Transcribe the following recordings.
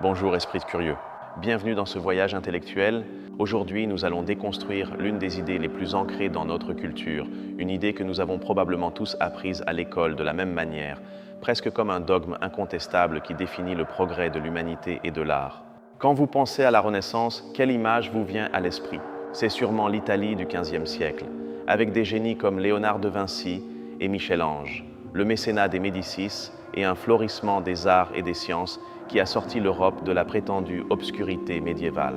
Bonjour esprit curieux. Bienvenue dans ce voyage intellectuel. Aujourd'hui, nous allons déconstruire l'une des idées les plus ancrées dans notre culture, une idée que nous avons probablement tous apprise à l'école de la même manière, presque comme un dogme incontestable qui définit le progrès de l'humanité et de l'art. Quand vous pensez à la Renaissance, quelle image vous vient à l'esprit? C'est sûrement l'Italie du XVe siècle, avec des génies comme Léonard de Vinci et Michel-Ange, le mécénat des Médicis et un florissement des arts et des sciences qui a sorti l'Europe de la prétendue obscurité médiévale.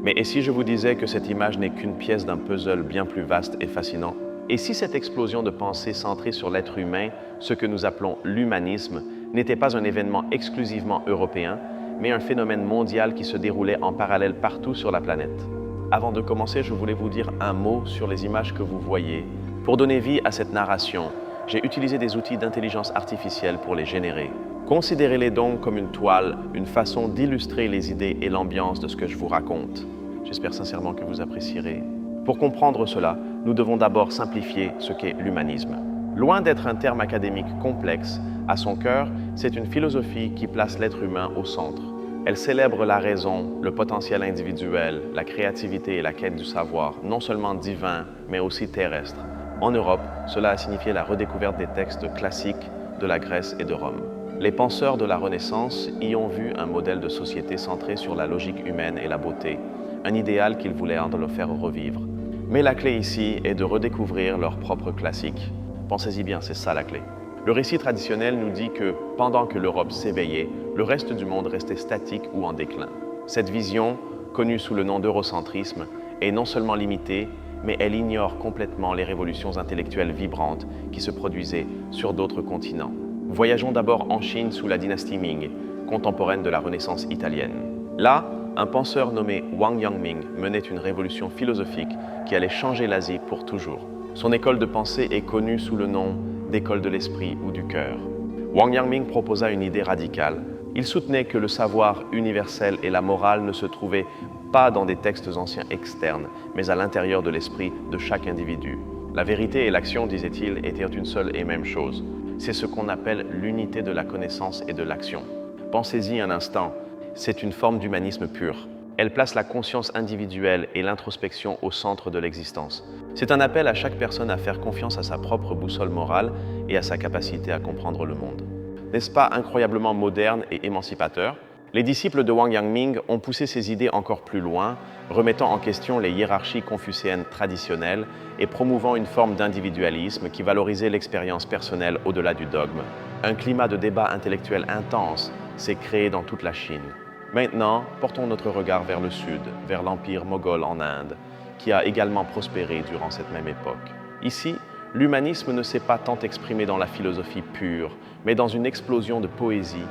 Mais et si je vous disais que cette image n'est qu'une pièce d'un puzzle bien plus vaste et fascinant? Et si cette explosion de pensée centrée sur l'être humain, ce que nous appelons l'humanisme, n'était pas un événement exclusivement européen, mais un phénomène mondial qui se déroulait en parallèle partout sur la planète? Avant de commencer, je voulais vous dire un mot sur les images que vous voyez. Pour donner vie à cette narration, j'ai utilisé des outils d'intelligence artificielle pour les générer. Considérez-les donc comme une toile, une façon d'illustrer les idées et l'ambiance de ce que je vous raconte. J'espère sincèrement que vous apprécierez. Pour comprendre cela, nous devons d'abord simplifier ce qu'est l'humanisme. Loin d'être un terme académique complexe, à son cœur, c'est une philosophie qui place l'être humain au centre. Elle célèbre la raison, le potentiel individuel, la créativité et la quête du savoir, non seulement divin, mais aussi terrestre. En Europe, cela a signifié la redécouverte des textes classiques de la Grèce et de Rome. Les penseurs de la Renaissance y ont vu un modèle de société centré sur la logique humaine et la beauté, un idéal qu'ils voulaient en le faire revivre. Mais la clé ici est de redécouvrir leurs propres classiques. Pensez-y bien, c'est ça la clé. Le récit traditionnel nous dit que, pendant que l'Europe s'éveillait, le reste du monde restait statique ou en déclin. Cette vision, connue sous le nom d'eurocentrisme, est non seulement limitée, mais elle ignore complètement les révolutions intellectuelles vibrantes qui se produisaient sur d'autres continents. Voyageons d'abord en Chine sous la dynastie Ming, contemporaine de la Renaissance italienne. Là, un penseur nommé Wang Yangming menait une révolution philosophique qui allait changer l'Asie pour toujours. Son école de pensée est connue sous le nom d'école de l'esprit ou du cœur. Wang Yangming proposa une idée radicale. Il soutenait que le savoir universel et la morale ne se trouvaient pas dans des textes anciens externes, mais à l'intérieur de l'esprit de chaque individu. La vérité et l'action, disait-il, étaient une seule et même chose. C'est ce qu'on appelle l'unité de la connaissance et de l'action. Pensez-y un instant, c'est une forme d'humanisme pur. Elle place la conscience individuelle et l'introspection au centre de l'existence. C'est un appel à chaque personne à faire confiance à sa propre boussole morale et à sa capacité à comprendre le monde. N'est-ce pas incroyablement moderne et émancipateur? Les disciples de Wang Yangming ont poussé ces idées encore plus loin, remettant en question les hiérarchies confucéennes traditionnelles et promouvant une forme d'individualisme qui valorisait l'expérience personnelle au-delà du dogme. Un climat de débat intellectuel intense s'est créé dans toute la Chine. Maintenant, portons notre regard vers le sud, vers l'empire moghol en Inde, qui a également prospéré durant cette même époque. Ici, l'humanisme ne s'est pas tant exprimé dans la philosophie pure, mais dans une explosion de poésie,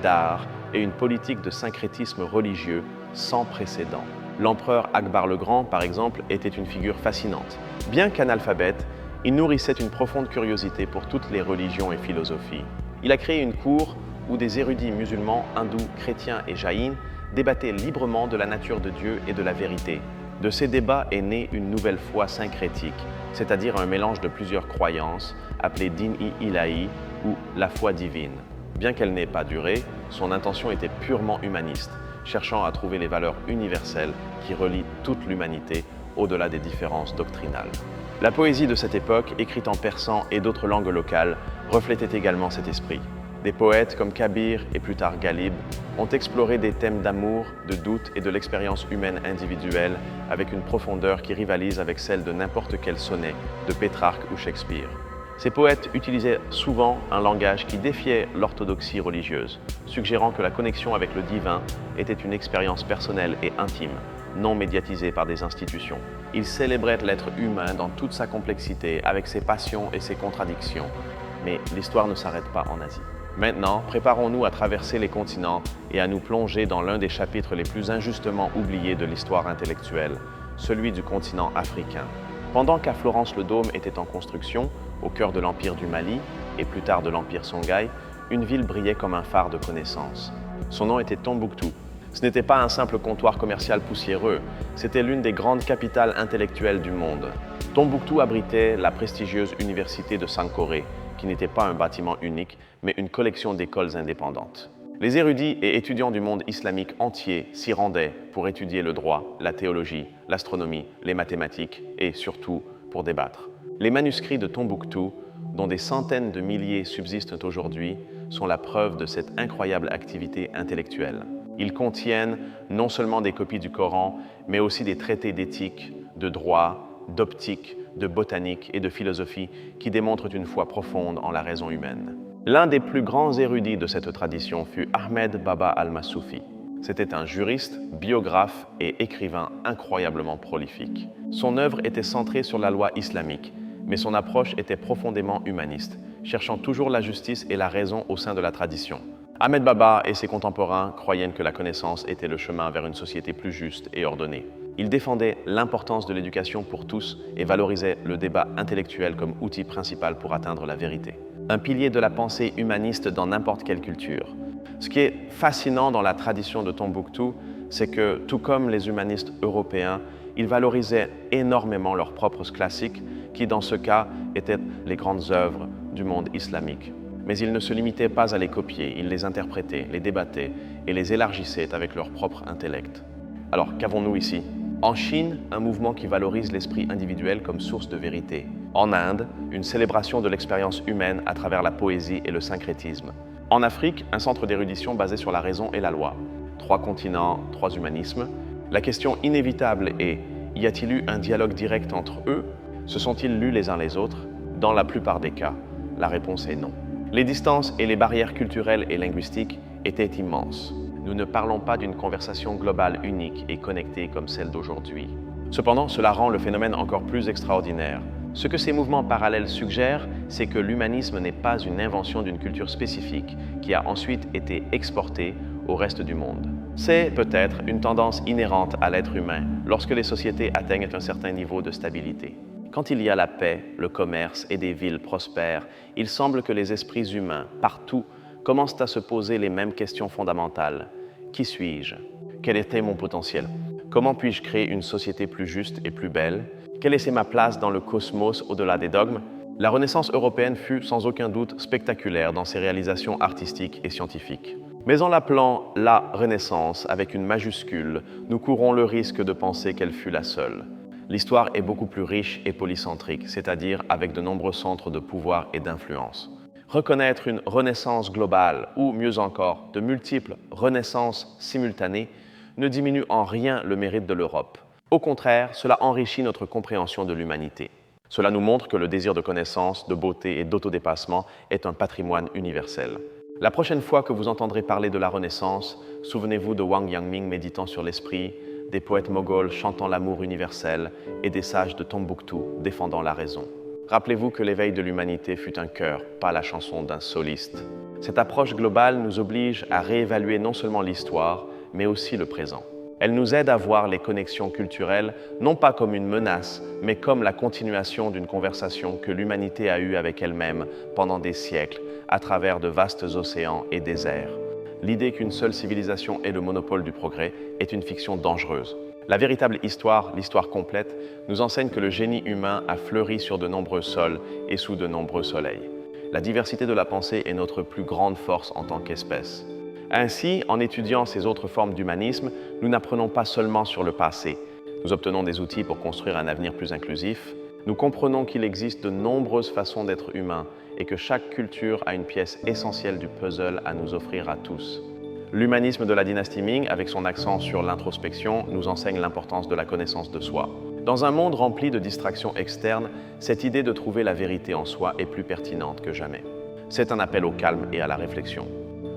d'art et une politique de syncrétisme religieux sans précédent. L'empereur Akbar le Grand, par exemple, était une figure fascinante. Bien qu'analphabète, il nourrissait une profonde curiosité pour toutes les religions et philosophies. Il a créé une cour où des érudits musulmans, hindous, chrétiens et jaïns débattaient librement de la nature de Dieu et de la vérité. De ces débats est née une nouvelle foi syncrétique, c'est-à-dire un mélange de plusieurs croyances, appelées Din-i-Ilahi ou la foi divine. Bien qu'elle n'ait pas duré, son intention était purement humaniste, cherchant à trouver les valeurs universelles qui relient toute l'humanité au-delà des différences doctrinales. La poésie de cette époque, écrite en persan et d'autres langues locales, reflétait également cet esprit. Des poètes comme Kabir et plus tard Ghalib ont exploré des thèmes d'amour, de doute et de l'expérience humaine individuelle avec une profondeur qui rivalise avec celle de n'importe quel sonnet de Pétrarque ou Shakespeare. Ces poètes utilisaient souvent un langage qui défiait l'orthodoxie religieuse, suggérant que la connexion avec le divin était une expérience personnelle et intime, non médiatisée par des institutions. Ils célébraient l'être humain dans toute sa complexité, avec ses passions et ses contradictions. Mais l'histoire ne s'arrête pas en Asie. Maintenant, préparons-nous à traverser les continents et à nous plonger dans l'un des chapitres les plus injustement oubliés de l'histoire intellectuelle, celui du continent africain. Pendant qu'à Florence le Dôme était en construction, au cœur de l'empire du Mali et plus tard de l'empire Songhai, une ville brillait comme un phare de connaissance. Son nom était Tombouctou. Ce n'était pas un simple comptoir commercial poussiéreux, c'était l'une des grandes capitales intellectuelles du monde. Tombouctou abritait la prestigieuse université de Sankoré, qui n'était pas un bâtiment unique, mais une collection d'écoles indépendantes. Les érudits et étudiants du monde islamique entier s'y rendaient pour étudier le droit, la théologie, l'astronomie, les mathématiques et surtout pour débattre. Les manuscrits de Tombouctou, dont des centaines de milliers subsistent aujourd'hui, sont la preuve de cette incroyable activité intellectuelle. Ils contiennent non seulement des copies du Coran, mais aussi des traités d'éthique, de droit, d'optique, de botanique et de philosophie qui démontrent une foi profonde en la raison humaine. L'un des plus grands érudits de cette tradition fut Ahmed Baba al-Massoufi. C'était un juriste, biographe et écrivain incroyablement prolifique. Son œuvre était centrée sur la loi islamique, mais son approche était profondément humaniste, cherchant toujours la justice et la raison au sein de la tradition. Ahmed Baba et ses contemporains croyaient que la connaissance était le chemin vers une société plus juste et ordonnée. Il défendait l'importance de l'éducation pour tous et valorisait le débat intellectuel comme outil principal pour atteindre la vérité. Un pilier de la pensée humaniste dans n'importe quelle culture. Ce qui est fascinant dans la tradition de Tombouctou, c'est que, tout comme les humanistes européens, ils valorisaient énormément leurs propres classiques, qui dans ce cas étaient les grandes œuvres du monde islamique. Mais ils ne se limitaient pas à les copier, ils les interprétaient, les débattaient et les élargissaient avec leur propre intellect. Alors, qu'avons-nous ici ? En Chine, un mouvement qui valorise l'esprit individuel comme source de vérité. En Inde, une célébration de l'expérience humaine à travers la poésie et le syncrétisme. En Afrique, un centre d'érudition basé sur la raison et la loi. 3 continents, 3 humanismes. La question inévitable est, y a-t-il eu un dialogue direct entre eux ? Se sont-ils lus les uns les autres ? Dans la plupart des cas, la réponse est non. Les distances et les barrières culturelles et linguistiques étaient immenses. Nous ne parlons pas d'une conversation globale unique et connectée comme celle d'aujourd'hui. Cependant, cela rend le phénomène encore plus extraordinaire. Ce que ces mouvements parallèles suggèrent, c'est que l'humanisme n'est pas une invention d'une culture spécifique qui a ensuite été exportée au reste du monde. C'est peut-être une tendance inhérente à l'être humain lorsque les sociétés atteignent un certain niveau de stabilité. Quand il y a la paix, le commerce et des villes prospères, il semble que les esprits humains, partout, commencent à se poser les mêmes questions fondamentales. Qui suis-je ? Quel était mon potentiel ? Comment puis-je créer une société plus juste et plus belle ? Quelle est ma place dans le cosmos au-delà des dogmes ? La Renaissance européenne fut sans aucun doute spectaculaire dans ses réalisations artistiques et scientifiques. Mais en l'appelant la Renaissance avec une majuscule, nous courons le risque de penser qu'elle fut la seule. L'histoire est beaucoup plus riche et polycentrique, c'est-à-dire avec de nombreux centres de pouvoir et d'influence. Reconnaître une renaissance globale, ou mieux encore, de multiples renaissances simultanées, ne diminue en rien le mérite de l'Europe. Au contraire, cela enrichit notre compréhension de l'humanité. Cela nous montre que le désir de connaissance, de beauté et d'autodépassement est un patrimoine universel. La prochaine fois que vous entendrez parler de la Renaissance, souvenez-vous de Wang Yangming méditant sur l'esprit, des poètes moghols chantant l'amour universel et des sages de Tombouctou défendant la raison. Rappelez-vous que l'éveil de l'humanité fut un chœur, pas la chanson d'un soliste. Cette approche globale nous oblige à réévaluer non seulement l'histoire, mais aussi le présent. Elle nous aide à voir les connexions culturelles, non pas comme une menace, mais comme la continuation d'une conversation que l'humanité a eue avec elle-même pendant des siècles, à travers de vastes océans et déserts. L'idée qu'une seule civilisation ait le monopole du progrès est une fiction dangereuse. La véritable histoire, l'histoire complète, nous enseigne que le génie humain a fleuri sur de nombreux sols et sous de nombreux soleils. La diversité de la pensée est notre plus grande force en tant qu'espèce. Ainsi, en étudiant ces autres formes d'humanisme, nous n'apprenons pas seulement sur le passé. Nous obtenons des outils pour construire un avenir plus inclusif. Nous comprenons qu'il existe de nombreuses façons d'être humain et que chaque culture a une pièce essentielle du puzzle à nous offrir à tous. L'humanisme de la dynastie Ming, avec son accent sur l'introspection, nous enseigne l'importance de la connaissance de soi. Dans un monde rempli de distractions externes, cette idée de trouver la vérité en soi est plus pertinente que jamais. C'est un appel au calme et à la réflexion.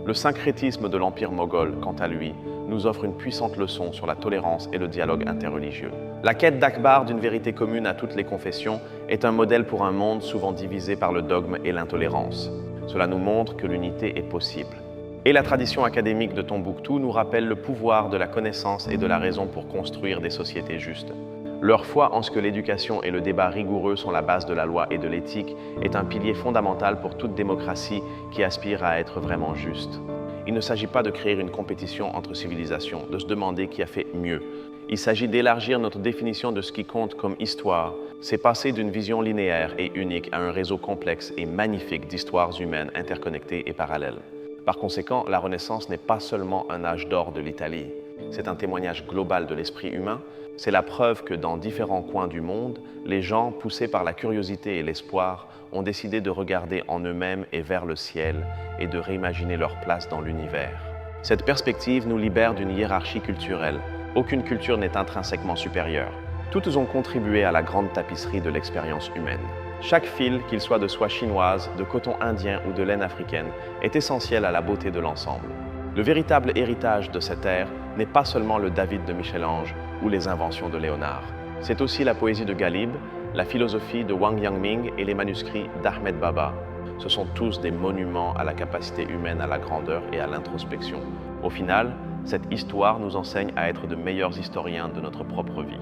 Le syncrétisme de l'Empire moghol, quant à lui, nous offre une puissante leçon sur la tolérance et le dialogue interreligieux. La quête d'Akbar d'une vérité commune à toutes les confessions est un modèle pour un monde souvent divisé par le dogme et l'intolérance. Cela nous montre que l'unité est possible. Et la tradition académique de Tombouctou nous rappelle le pouvoir de la connaissance et de la raison pour construire des sociétés justes. Leur foi en ce que l'éducation et le débat rigoureux sont la base de la loi et de l'éthique est un pilier fondamental pour toute démocratie qui aspire à être vraiment juste. Il ne s'agit pas de créer une compétition entre civilisations, de se demander qui a fait mieux. Il s'agit d'élargir notre définition de ce qui compte comme histoire. C'est passer d'une vision linéaire et unique à un réseau complexe et magnifique d'histoires humaines interconnectées et parallèles. Par conséquent, la Renaissance n'est pas seulement un âge d'or de l'Italie. C'est un témoignage global de l'esprit humain. C'est la preuve que dans différents coins du monde, les gens, poussés par la curiosité et l'espoir, ont décidé de regarder en eux-mêmes et vers le ciel et de réimaginer leur place dans l'univers. Cette perspective nous libère d'une hiérarchie culturelle. Aucune culture n'est intrinsèquement supérieure. Toutes ont contribué à la grande tapisserie de l'expérience humaine. Chaque fil, qu'il soit de soie chinoise, de coton indien ou de laine africaine, est essentiel à la beauté de l'ensemble. Le véritable héritage de cette ère n'est pas seulement le David de Michel-Ange ou les inventions de Léonard. C'est aussi la poésie de Ghalib, la philosophie de Wang Yangming et les manuscrits d'Ahmed Baba. Ce sont tous des monuments à la capacité humaine, à la grandeur et à l'introspection. Au final, cette histoire nous enseigne à être de meilleurs historiens de notre propre vie.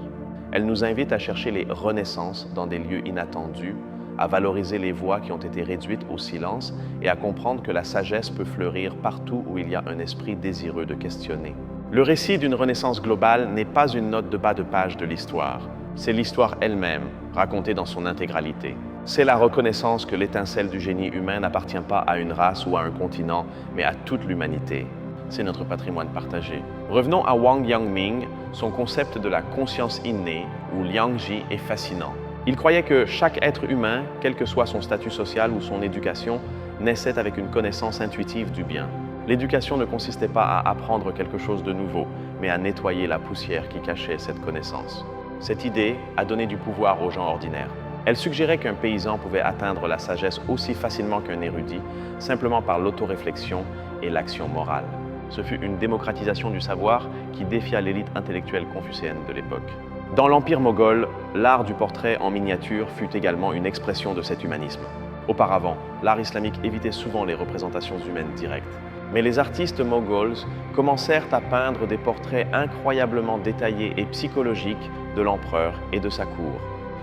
Elle nous invite à chercher les renaissances dans des lieux inattendus, à valoriser les voix qui ont été réduites au silence et à comprendre que la sagesse peut fleurir partout où il y a un esprit désireux de questionner. Le récit d'une renaissance globale n'est pas une note de bas de page de l'histoire. C'est l'histoire elle-même, racontée dans son intégralité. C'est la reconnaissance que l'étincelle du génie humain n'appartient pas à une race ou à un continent, mais à toute l'humanité. C'est notre patrimoine partagé. Revenons à Wang Yangming. Son concept de la conscience innée, ou Liangji, est fascinant. Il croyait que chaque être humain, quel que soit son statut social ou son éducation, naissait avec une connaissance intuitive du bien. L'éducation ne consistait pas à apprendre quelque chose de nouveau, mais à nettoyer la poussière qui cachait cette connaissance. Cette idée a donné du pouvoir aux gens ordinaires. Elle suggérait qu'un paysan pouvait atteindre la sagesse aussi facilement qu'un érudit, simplement par l'autoréflexion et l'action morale. Ce fut une démocratisation du savoir qui défia l'élite intellectuelle confucéenne de l'époque. Dans l'Empire moghol, l'art du portrait en miniature fut également une expression de cet humanisme. Auparavant, l'art islamique évitait souvent les représentations humaines directes. Mais les artistes moghols commencèrent à peindre des portraits incroyablement détaillés et psychologiques de l'empereur et de sa cour.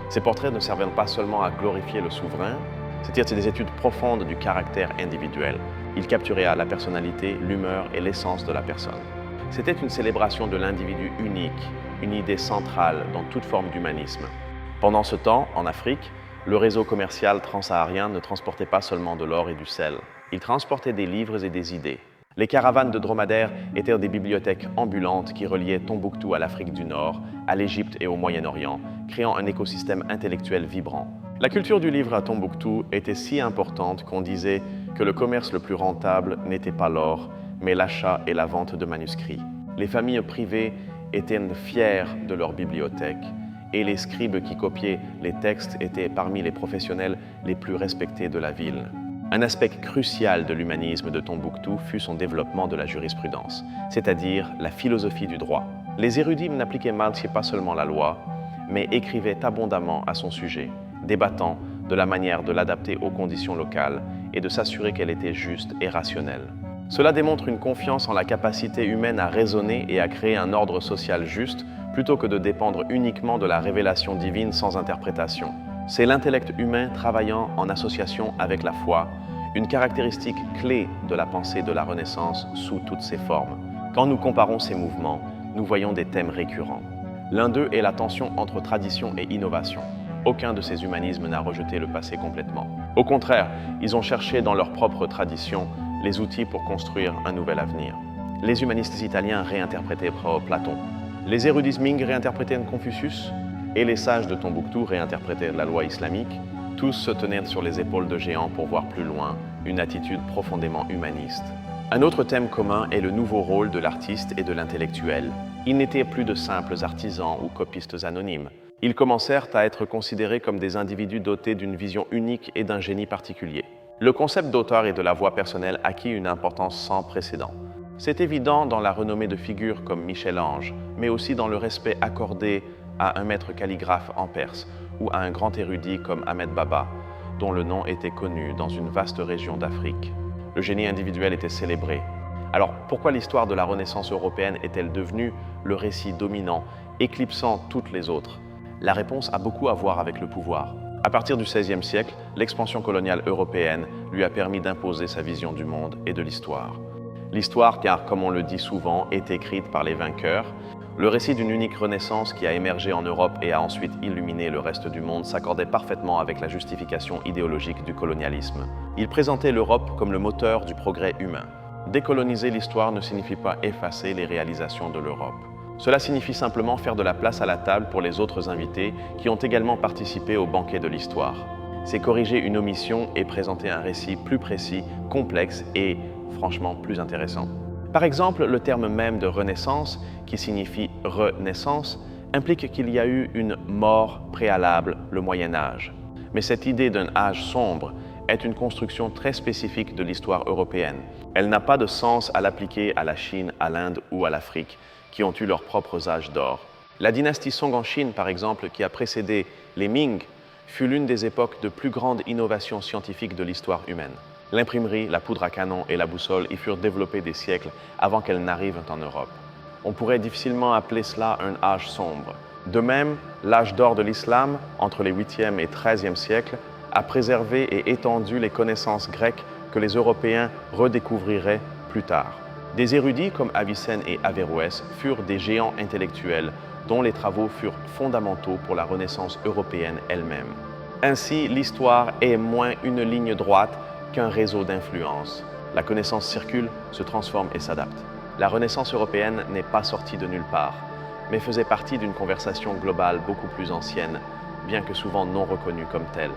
Ces portraits ne servaient pas seulement à glorifier le souverain, c'est-à-dire des études profondes du caractère individuel. Ils capturaient la personnalité, l'humeur et l'essence de la personne. C'était une célébration de l'individu unique, une idée centrale dans toute forme d'humanisme. Pendant ce temps, en Afrique, le réseau commercial transsaharien ne transportait pas seulement de l'or et du sel. Il transportait des livres et des idées. Les caravanes de dromadaires étaient des bibliothèques ambulantes qui reliaient Tombouctou à l'Afrique du Nord, à l'Égypte et au Moyen-Orient, créant un écosystème intellectuel vibrant. La culture du livre à Tombouctou était si importante qu'on disait que le commerce le plus rentable n'était pas l'or, mais l'achat et la vente de manuscrits. Les familles privées étaient fières de leur bibliothèque et les scribes qui copiaient les textes étaient parmi les professionnels les plus respectés de la ville. Un aspect crucial de l'humanisme de Tombouctou fut son développement de la jurisprudence, c'est-à-dire la philosophie du droit. Les érudits n'appliquaient pas seulement la loi, mais écrivaient abondamment à son sujet, débattant de la manière de l'adapter aux conditions locales et de s'assurer qu'elle était juste et rationnelle. Cela démontre une confiance en la capacité humaine à raisonner et à créer un ordre social juste, plutôt que de dépendre uniquement de la révélation divine sans interprétation. C'est l'intellect humain travaillant en association avec la foi, une caractéristique clé de la pensée de la Renaissance sous toutes ses formes. Quand nous comparons ces mouvements, nous voyons des thèmes récurrents. L'un d'eux est la tension entre tradition et innovation. Aucun de ces humanismes n'a rejeté le passé complètement. Au contraire, ils ont cherché dans leur propre tradition les outils pour construire un nouvel avenir. Les humanistes italiens réinterprétaient Platon. Les érudits Ming réinterprétaient Confucius et les sages de Tombouctou réinterprétaient la loi islamique. Tous se tenaient sur les épaules de géants pour voir plus loin, une attitude profondément humaniste. Un autre thème commun est le nouveau rôle de l'artiste et de l'intellectuel. Ils n'étaient plus de simples artisans ou copistes anonymes. Ils commencèrent à être considérés comme des individus dotés d'une vision unique et d'un génie particulier. Le concept d'auteur et de la voix personnelle acquit une importance sans précédent. C'est évident dans la renommée de figures comme Michel-Ange, mais aussi dans le respect accordé à un maître calligraphe en Perse ou à un grand érudit comme Ahmed Baba, dont le nom était connu dans une vaste région d'Afrique. Le génie individuel était célébré. Alors pourquoi l'histoire de la Renaissance européenne est-elle devenue le récit dominant, éclipsant toutes les autres? La réponse a beaucoup à voir avec le pouvoir. À partir du XVIe siècle, l'expansion coloniale européenne lui a permis d'imposer sa vision du monde et de l'histoire. L'histoire, car comme on le dit souvent, est écrite par les vainqueurs. Le récit d'une unique renaissance qui a émergé en Europe et a ensuite illuminé le reste du monde s'accordait parfaitement avec la justification idéologique du colonialisme. Il présentait l'Europe comme le moteur du progrès humain. Décoloniser l'histoire ne signifie pas effacer les réalisations de l'Europe. Cela signifie simplement faire de la place à la table pour les autres invités qui ont également participé au banquet de l'histoire. C'est corriger une omission et présenter un récit plus précis, complexe et franchement plus intéressant. Par exemple, le terme même de Renaissance, qui signifie renaissance, implique qu'il y a eu une mort préalable, le Moyen Âge. Mais cette idée d'un âge sombre est une construction très spécifique de l'histoire européenne. Elle n'a pas de sens à l'appliquer à la Chine, à l'Inde ou à l'Afrique, qui ont eu leurs propres âges d'or. La dynastie Song en Chine, par exemple, qui a précédé les Ming, fut l'une des époques de plus grande innovation scientifique de l'histoire humaine. L'imprimerie, la poudre à canon et la boussole y furent développées des siècles avant qu'elles n'arrivent en Europe. On pourrait difficilement appeler cela un âge sombre. De même, l'âge d'or de l'islam, entre les 8e et 13e siècles, a préservé et étendu les connaissances grecques que les Européens redécouvriraient plus tard. Des érudits comme Avicenne et Averroès furent des géants intellectuels dont les travaux furent fondamentaux pour la Renaissance européenne elle-même. Ainsi, l'histoire est moins une ligne droite qu'un réseau d'influences. La connaissance circule, se transforme et s'adapte. La Renaissance européenne n'est pas sortie de nulle part, mais faisait partie d'une conversation globale beaucoup plus ancienne, bien que souvent non reconnue comme telle.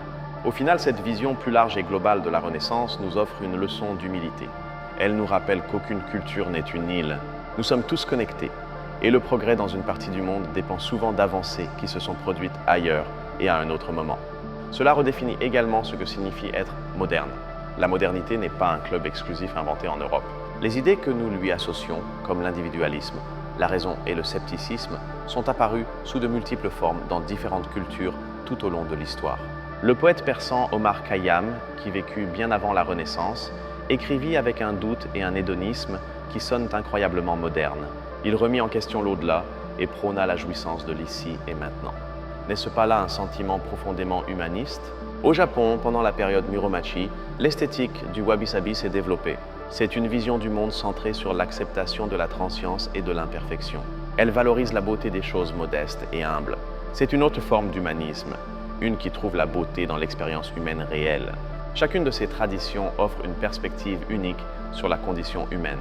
Au final, cette vision plus large et globale de la Renaissance nous offre une leçon d'humilité. Elle nous rappelle qu'aucune culture n'est une île. Nous sommes tous connectés, et le progrès dans une partie du monde dépend souvent d'avancées qui se sont produites ailleurs et à un autre moment. Cela redéfinit également ce que signifie être moderne. La modernité n'est pas un club exclusif inventé en Europe. Les idées que nous lui associons, comme l'individualisme, la raison et le scepticisme, sont apparues sous de multiples formes dans différentes cultures tout au long de l'histoire. Le poète persan Omar Khayyam, qui vécut bien avant la Renaissance, écrivit avec un doute et un hédonisme qui sonnent incroyablement modernes. Il remit en question l'au-delà et prôna la jouissance de l'ici et maintenant. N'est-ce pas là un sentiment profondément humaniste? Au Japon, pendant la période Muromachi, l'esthétique du wabi-sabi s'est développée. C'est une vision du monde centrée sur l'acceptation de la transience et de l'imperfection. Elle valorise la beauté des choses modestes et humbles. C'est une autre forme d'humanisme, une qui trouve la beauté dans l'expérience humaine réelle. Chacune de ces traditions offre une perspective unique sur la condition humaine.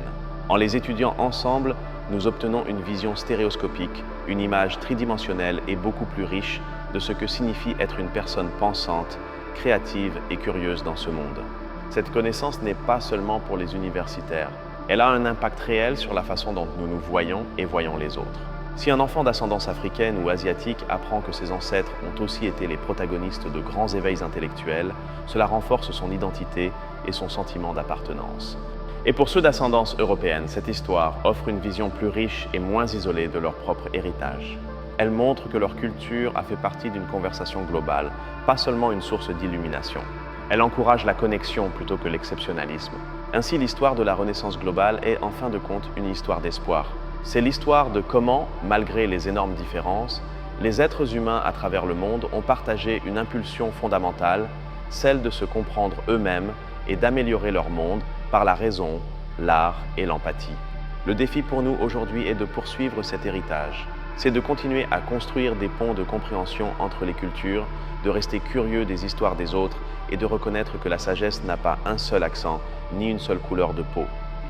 En les étudiant ensemble, nous obtenons une vision stéréoscopique, une image tridimensionnelle et beaucoup plus riche de ce que signifie être une personne pensante, créative et curieuse dans ce monde. Cette connaissance n'est pas seulement pour les universitaires. Elle a un impact réel sur la façon dont nous nous voyons et voyons les autres. Si un enfant d'ascendance africaine ou asiatique apprend que ses ancêtres ont aussi été les protagonistes de grands éveils intellectuels, cela renforce son identité et son sentiment d'appartenance. Et pour ceux d'ascendance européenne, cette histoire offre une vision plus riche et moins isolée de leur propre héritage. Elle montre que leur culture a fait partie d'une conversation globale, pas seulement une source d'illumination. Elle encourage la connexion plutôt que l'exceptionnalisme. Ainsi, l'histoire de la Renaissance globale est en fin de compte une histoire d'espoir. C'est l'histoire de comment, malgré les énormes différences, les êtres humains à travers le monde ont partagé une impulsion fondamentale, celle de se comprendre eux-mêmes et d'améliorer leur monde par la raison, l'art et l'empathie. Le défi pour nous aujourd'hui est de poursuivre cet héritage. C'est de continuer à construire des ponts de compréhension entre les cultures, de rester curieux des histoires des autres et de reconnaître que la sagesse n'a pas un seul accent ni une seule couleur de peau.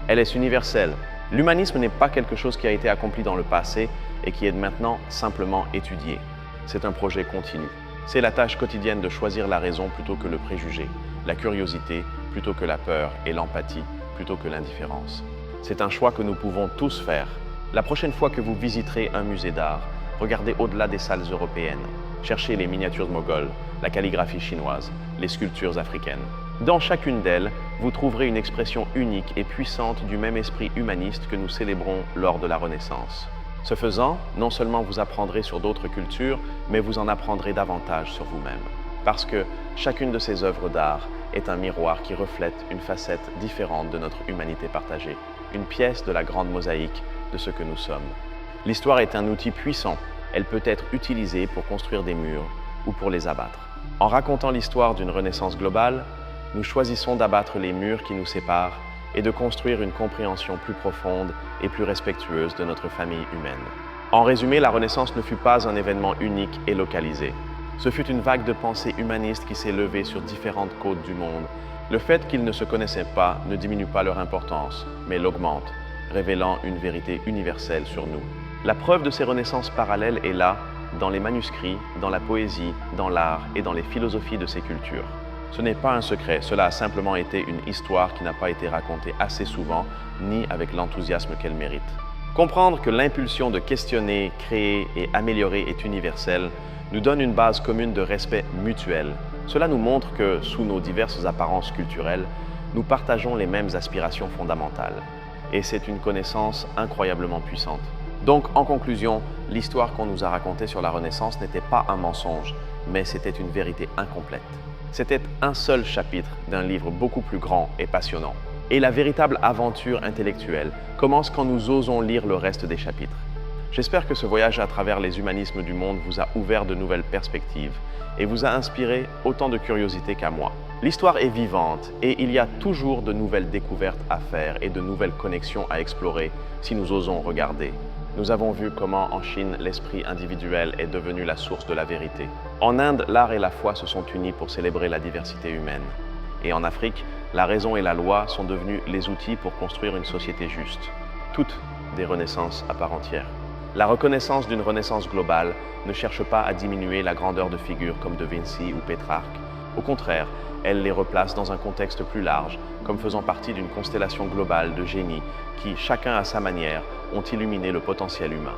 Elle est universelle. L'humanisme n'est pas quelque chose qui a été accompli dans le passé et qui est maintenant simplement étudié. C'est un projet continu. C'est la tâche quotidienne de choisir la raison plutôt que le préjugé, la curiosité plutôt que la peur et l'empathie plutôt que l'indifférence. C'est un choix que nous pouvons tous faire. La prochaine fois que vous visiterez un musée d'art, regardez au-delà des salles européennes. Cherchez les miniatures mogholes, la calligraphie chinoise, les sculptures africaines. Dans chacune d'elles, vous trouverez une expression unique et puissante du même esprit humaniste que nous célébrons lors de la Renaissance. Ce faisant, non seulement vous apprendrez sur d'autres cultures, mais vous en apprendrez davantage sur vous-même. Parce que chacune de ces œuvres d'art est un miroir qui reflète une facette différente de notre humanité partagée, une pièce de la grande mosaïque de ce que nous sommes. L'histoire est un outil puissant. Elle peut être utilisée pour construire des murs ou pour les abattre. En racontant l'histoire d'une renaissance globale, nous choisissons d'abattre les murs qui nous séparent et de construire une compréhension plus profonde et plus respectueuse de notre famille humaine. En résumé, la Renaissance ne fut pas un événement unique et localisé. Ce fut une vague de pensée humaniste qui s'est levée sur différentes côtes du monde Le fait qu'ils ne se connaissaient pas ne diminue pas leur importance, mais l'augmente, révélant une vérité universelle sur nous. La preuve de ces renaissances parallèles est là, dans les manuscrits, dans la poésie, dans l'art et dans les philosophies de ces cultures. Ce n'est pas un secret, cela a simplement été une histoire qui n'a pas été racontée assez souvent, ni avec l'enthousiasme qu'elle mérite. Comprendre que l'impulsion de questionner, créer et améliorer est universelle nous donne une base commune de respect mutuel. Cela nous montre que, sous nos diverses apparences culturelles, nous partageons les mêmes aspirations fondamentales. Et c'est une connaissance incroyablement puissante. Donc, en conclusion, l'histoire qu'on nous a racontée sur la Renaissance n'était pas un mensonge, mais c'était une vérité incomplète. C'était un seul chapitre d'un livre beaucoup plus grand et passionnant. Et la véritable aventure intellectuelle commence quand nous osons lire le reste des chapitres. J'espère que ce voyage à travers les humanismes du monde vous a ouvert de nouvelles perspectives et vous a inspiré autant de curiosité qu'à moi. L'histoire est vivante et il y a toujours de nouvelles découvertes à faire et de nouvelles connexions à explorer si nous osons regarder. Nous avons vu comment en Chine, l'esprit individuel est devenu la source de la vérité. En Inde, l'art et la foi se sont unis pour célébrer la diversité humaine. Et en Afrique, la raison et la loi sont devenus les outils pour construire une société juste. Toutes des renaissances à part entière. La reconnaissance d'une renaissance globale ne cherche pas à diminuer la grandeur de figures comme De Vinci ou Pétrarque. Au contraire, elle les replace dans un contexte plus large, comme faisant partie d'une constellation globale de génies qui, chacun à sa manière, ont illuminé le potentiel humain.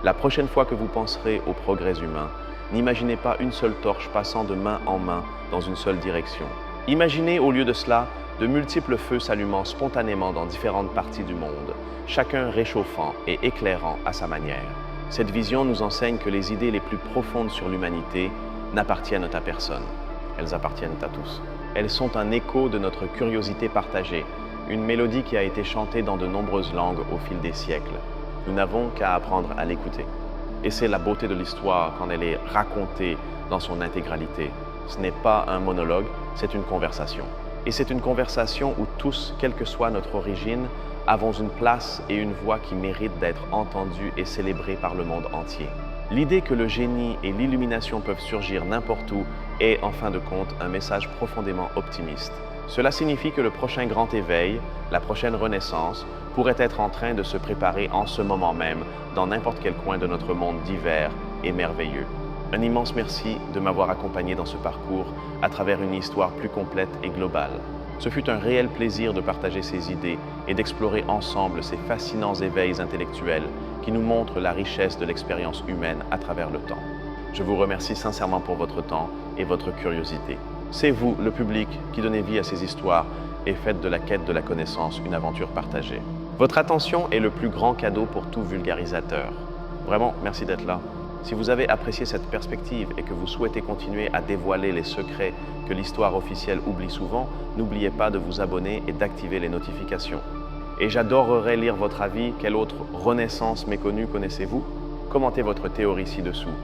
La prochaine fois que vous penserez au progrès humain, n'imaginez pas une seule torche passant de main en main dans une seule direction. Imaginez au lieu de cela de multiples feux s'allumant spontanément dans différentes parties du monde, chacun réchauffant et éclairant à sa manière. Cette vision nous enseigne que les idées les plus profondes sur l'humanité n'appartiennent à personne. Elles appartiennent à tous. Elles sont un écho de notre curiosité partagée, une mélodie qui a été chantée dans de nombreuses langues au fil des siècles. Nous n'avons qu'à apprendre à l'écouter. Et c'est la beauté de l'histoire quand elle est racontée dans son intégralité. Ce n'est pas un monologue, c'est une conversation. Et c'est une conversation où tous, quelle que soit notre origine, avons une place et une voix qui méritent d'être entendues et célébrées par le monde entier. L'idée que le génie et l'illumination peuvent surgir n'importe où est, en fin de compte, un message profondément optimiste. Cela signifie que le prochain grand éveil, la prochaine renaissance, pourrait être en train de se préparer en ce moment même, dans n'importe quel coin de notre monde divers et merveilleux. Un immense merci de m'avoir accompagné dans ce parcours à travers une histoire plus complète et globale. Ce fut un réel plaisir de partager ces idées et d'explorer ensemble ces fascinants éveils intellectuels qui nous montrent la richesse de l'expérience humaine à travers le temps. Je vous remercie sincèrement pour votre temps et votre curiosité. C'est vous, le public, qui donnez vie à ces histoires et faites de la quête de la connaissance une aventure partagée. Votre attention est le plus grand cadeau pour tout vulgarisateur. Vraiment, merci d'être là. Si vous avez apprécié cette perspective et que vous souhaitez continuer à dévoiler les secrets que l'histoire officielle oublie souvent, n'oubliez pas de vous abonner et d'activer les notifications. Et j'adorerais lire votre avis. Quelle autre renaissance méconnue connaissez-vous? Commentez votre théorie ci-dessous.